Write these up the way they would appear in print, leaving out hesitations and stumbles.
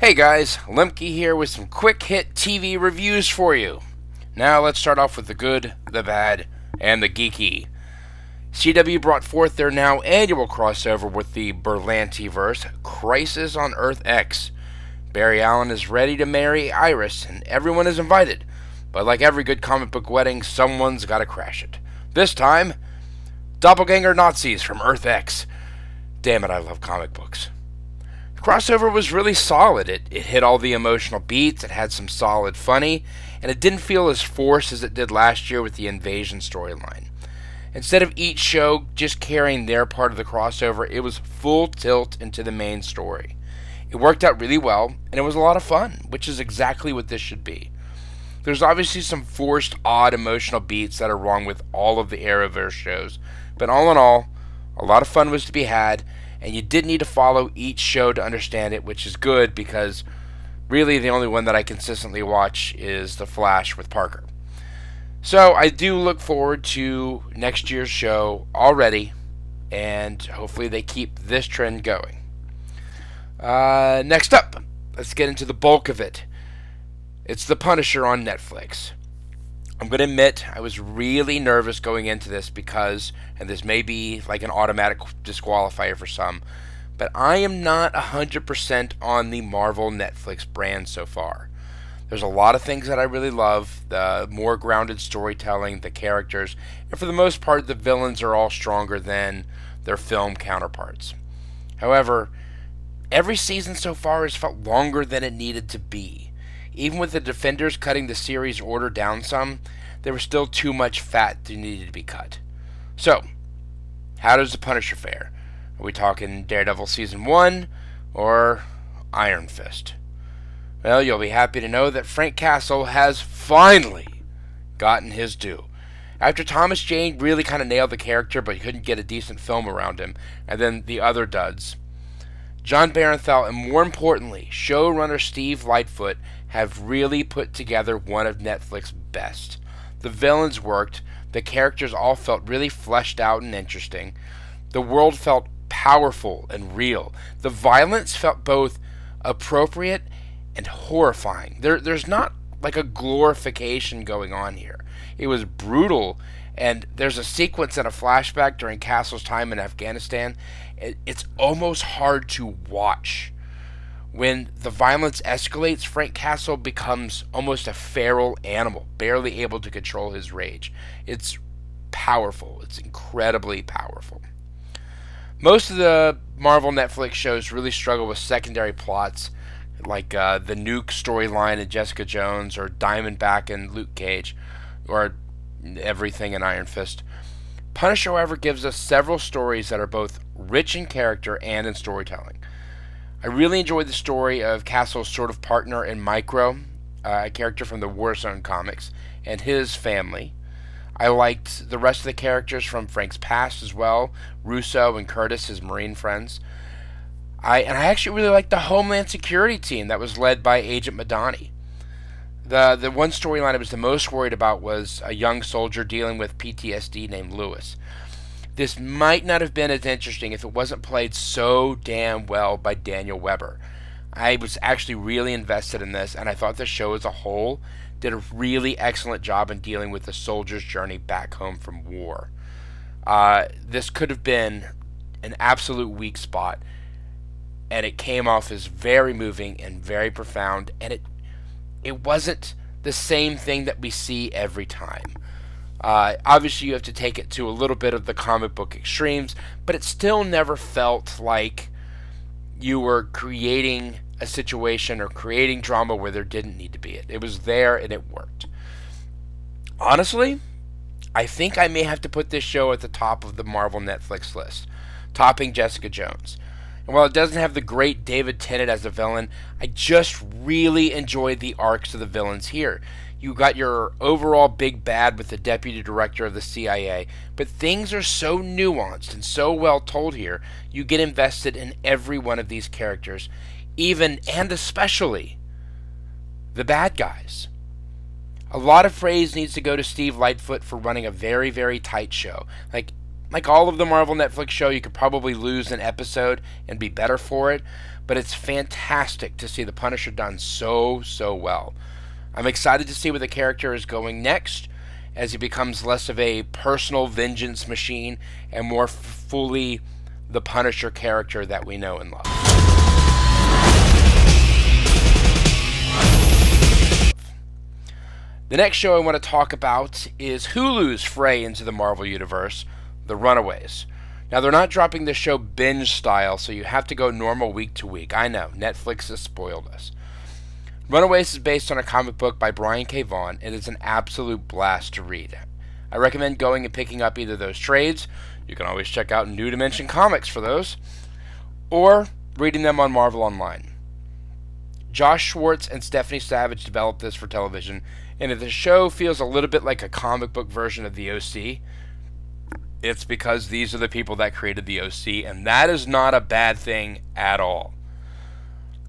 Hey guys, Lemke here with some quick hit TV reviews for you. Now let's start off with the good, the bad, and the geeky. CW brought forth their now annual crossover with the Berlantiverse, Crisis on Earth X. Barry Allen is ready to marry Iris, and everyone is invited. But like every good comic book wedding, someone's gotta crash it. This time, doppelganger Nazis from Earth X. Damn it, I love comic books. Crossover was really solid. It hit all the emotional beats, it had some solid funny, and it didn't feel as forced as it did last year with the Invasion storyline. Instead of each show just carrying their part of the crossover, it was full tilt into the main story. It worked out really well, and it was a lot of fun, which is exactly what this should be. There's obviously some forced, odd emotional beats that are wrong with all of the Arrowverse shows, but all in all, a lot of fun was to be had, and you did need to follow each show to understand it, which is good because really the only one that I consistently watch is The Flash with Parker. So I do look forward to next year's show already, and hopefully they keep this trend going. Next up, let's get into the bulk of it. It's The Punisher on Netflix. I'm going to admit I was really nervous going into this because, and this may be like an automatic disqualifier for some, but I am not 100% on the Marvel Netflix brand so far. There's a lot of things that I really love, the more grounded storytelling, the characters, and for the most part the villains are all stronger than their film counterparts. However, every season so far has felt longer than it needed to be. Even with the Defenders cutting the series order down some, there was still too much fat that needed to be cut. So, how does The Punisher fare? Are we talking Daredevil Season 1 or Iron Fist? Well, you'll be happy to know that Frank Castle has finally gotten his due. After Thomas Jane really kind of nailed the character but couldn't get a decent film around him, and then the other duds, John Barenthal and more importantly, showrunner Steve Lightfoot have really put together one of Netflix's best. The villains worked, the characters all felt really fleshed out and interesting, the world felt powerful and real, the violence felt both appropriate and horrifying. There's not like a glorification going on here. It was brutal, and there's a sequence in a flashback during Castle's time in Afghanistan. It's almost hard to watch. When the violence escalates, Frank Castle becomes almost a feral animal, barely able to control his rage. It's powerful. It's incredibly powerful. Most of the Marvel Netflix shows really struggle with secondary plots, like the Nuke storyline in Jessica Jones, or Diamondback in Luke Cage, or everything in Iron Fist. Punisher, however, gives us several stories that are both rich in character and in storytelling. I really enjoyed the story of Castle's sort of partner in Micro, a character from the Warzone comics, and his family. I liked the rest of the characters from Frank's past as well, Russo and Curtis, his Marine friends. I actually really liked the Homeland Security team that was led by Agent Madani. The one storyline I was the most worried about was a young soldier dealing with PTSD named Lewis. This might not have been as interesting if it wasn't played so damn well by Daniel Weber. I was actually really invested in this, and I thought the show as a whole did a really excellent job in dealing with the soldier's journey back home from war. This could have been an absolute weak spot, and it came off as very moving and very profound, and it wasn't the same thing that we see every time. Obviously you have to take it to a little bit of the comic book extremes, but it still never felt like you were creating a situation or creating drama where there didn't need to be it. It was there and it worked. Honestly, I think I may have to put this show at the top of the Marvel Netflix list, topping Jessica Jones. And while it doesn't have the great David Tennant as a villain, I just really enjoyed the arcs of the villains here. You got your overall big bad with the deputy director of the CIA, but things are so nuanced and so well told here, you get invested in every one of these characters, even and especially the bad guys. A lot of praise needs to go to Steve Lightfoot for running a very, very tight show. Like, Like all of the Marvel Netflix show, you could probably lose an episode and be better for it, but it's fantastic to see the Punisher done so well. I'm excited to see where the character is going next, as he becomes less of a personal vengeance machine and more fully the Punisher character that we know and love. The next show I want to talk about is Hulu's foray into the Marvel Universe, The Runaways. Now, they're not dropping the show binge style, so you have to go normal week to week. I know, Netflix has spoiled us. Runaways is based on a comic book by Brian K. Vaughan, and it's an absolute blast to read. I recommend going and picking up either those trades. You can always check out New Dimension Comics for those, or reading them on Marvel Online. Josh Schwartz and Stephanie Savage developed this for television, and if the show feels a little bit like a comic book version of the OC, it's because these are the people that created the OC, and that is not a bad thing at all.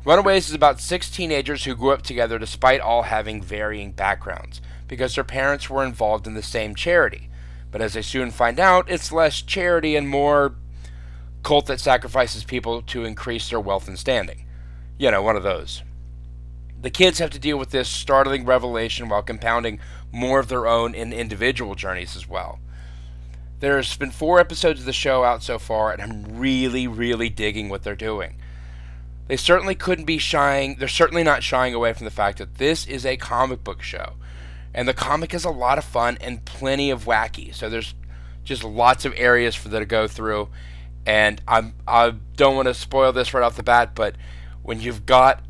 Runaways is about 6 teenagers who grew up together despite all having varying backgrounds, because their parents were involved in the same charity. But as they soon find out, it's less charity and more cult that sacrifices people to increase their wealth and standing. You know, one of those. The kids have to deal with this startling revelation while compounding more of their own in individual journeys as well. There's been 4 episodes of the show out so far, and I'm really digging what they're doing. They're certainly not shying away from the fact that this is a comic book show. And the comic is a lot of fun and plenty of wacky. So there's just lots of areas for them to go through. And I don't want to spoil this right off the bat, but when you've got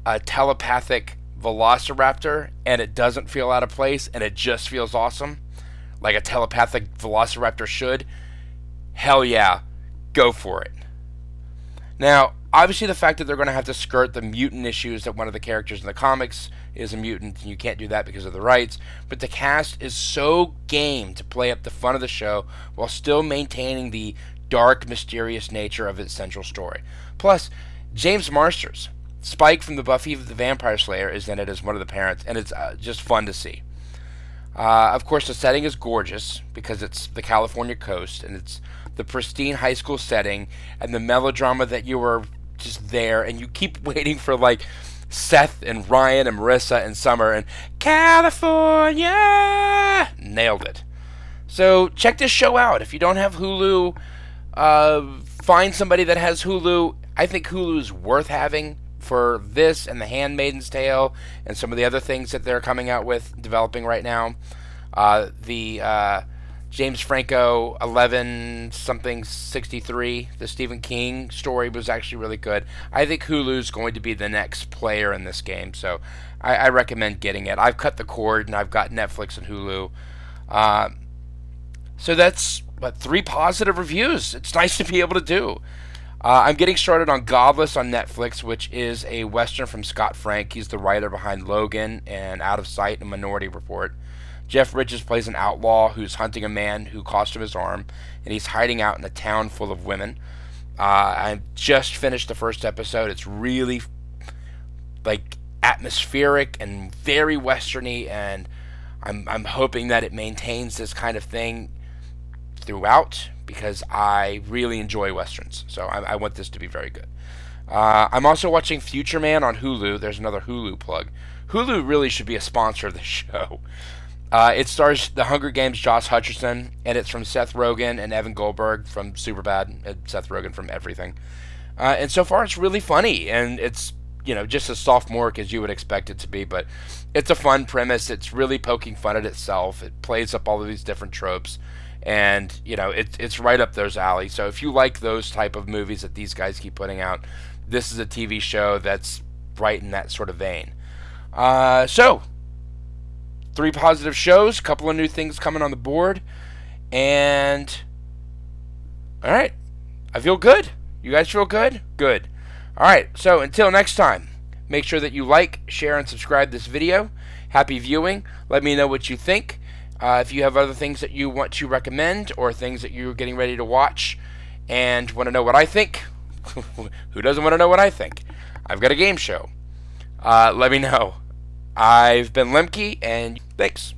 a telepathic velociraptor and it doesn't feel out of place and it just feels awesome, like a telepathic velociraptor should, hell yeah, go for it. Now, obviously the fact that they're going to have to skirt the mutant issues that one of the characters in the comics is a mutant, and you can't do that because of the rights, but the cast is so game to play up the fun of the show while still maintaining the dark, mysterious nature of its central story. Plus, James Marsters, Spike from the Buffy the Vampire Slayer, is in it as one of the parents, and it's just fun to see. Of course, the setting is gorgeous because it's the California coast, and it's the pristine high school setting, and the melodrama that you were just there, and you keep waiting for, like, Seth and Ryan and Marissa and Summer and California! Nailed it. So check this show out. If you don't have Hulu, find somebody that has Hulu. I think Hulu is worth having for this and The Handmaid's Tale and some of the other things that they're coming out with, developing right now. The James Franco 11-something-63, the Stephen King story was actually really good. I think Hulu's going to be the next player in this game, so I recommend getting it. I've cut the cord, and I've got Netflix and Hulu. So that's, 3 positive reviews. It's nice to be able to do. I'm getting started on Godless on Netflix, which is a Western from Scott Frank. He's the writer behind Logan and Out of Sight and Minority Report. Jeff Bridges plays an outlaw who's hunting a man who cost him his arm, and he's hiding out in a town full of women. I just finished the first episode. It's really, like, atmospheric and very westerny, and I'm hoping that it maintains this kind of thing throughout, because I really enjoy westerns, so I want this to be very good. I'm also watching Future Man on Hulu. There's another Hulu plug. Hulu really should be a sponsor of the show. It stars the Hunger Games' Josh Hutcherson, and it's from Seth Rogen and Evan Goldberg from Superbad, and Seth Rogen from everything. And so far, it's really funny, and it's, you know, just as sophomoric as you would expect it to be, but it's a fun premise. It's really poking fun at itself. It plays up all of these different tropes, and, you know, it's right up those alley. So if you like those type of movies that these guys keep putting out, this is a TV show that's right in that sort of vein. So 3 positive shows, couple of new things coming on the board, and all right, I feel good. You guys feel good? Good. All right, so until next time, make sure that you like, share, and subscribe this video. Happy viewing. Let me know what you think. If you have other things that you want to recommend or things that you're getting ready to watch and want to know what I think, who doesn't want to know what I think? I've got a game show. Let me know. I've been Lemke, and thanks.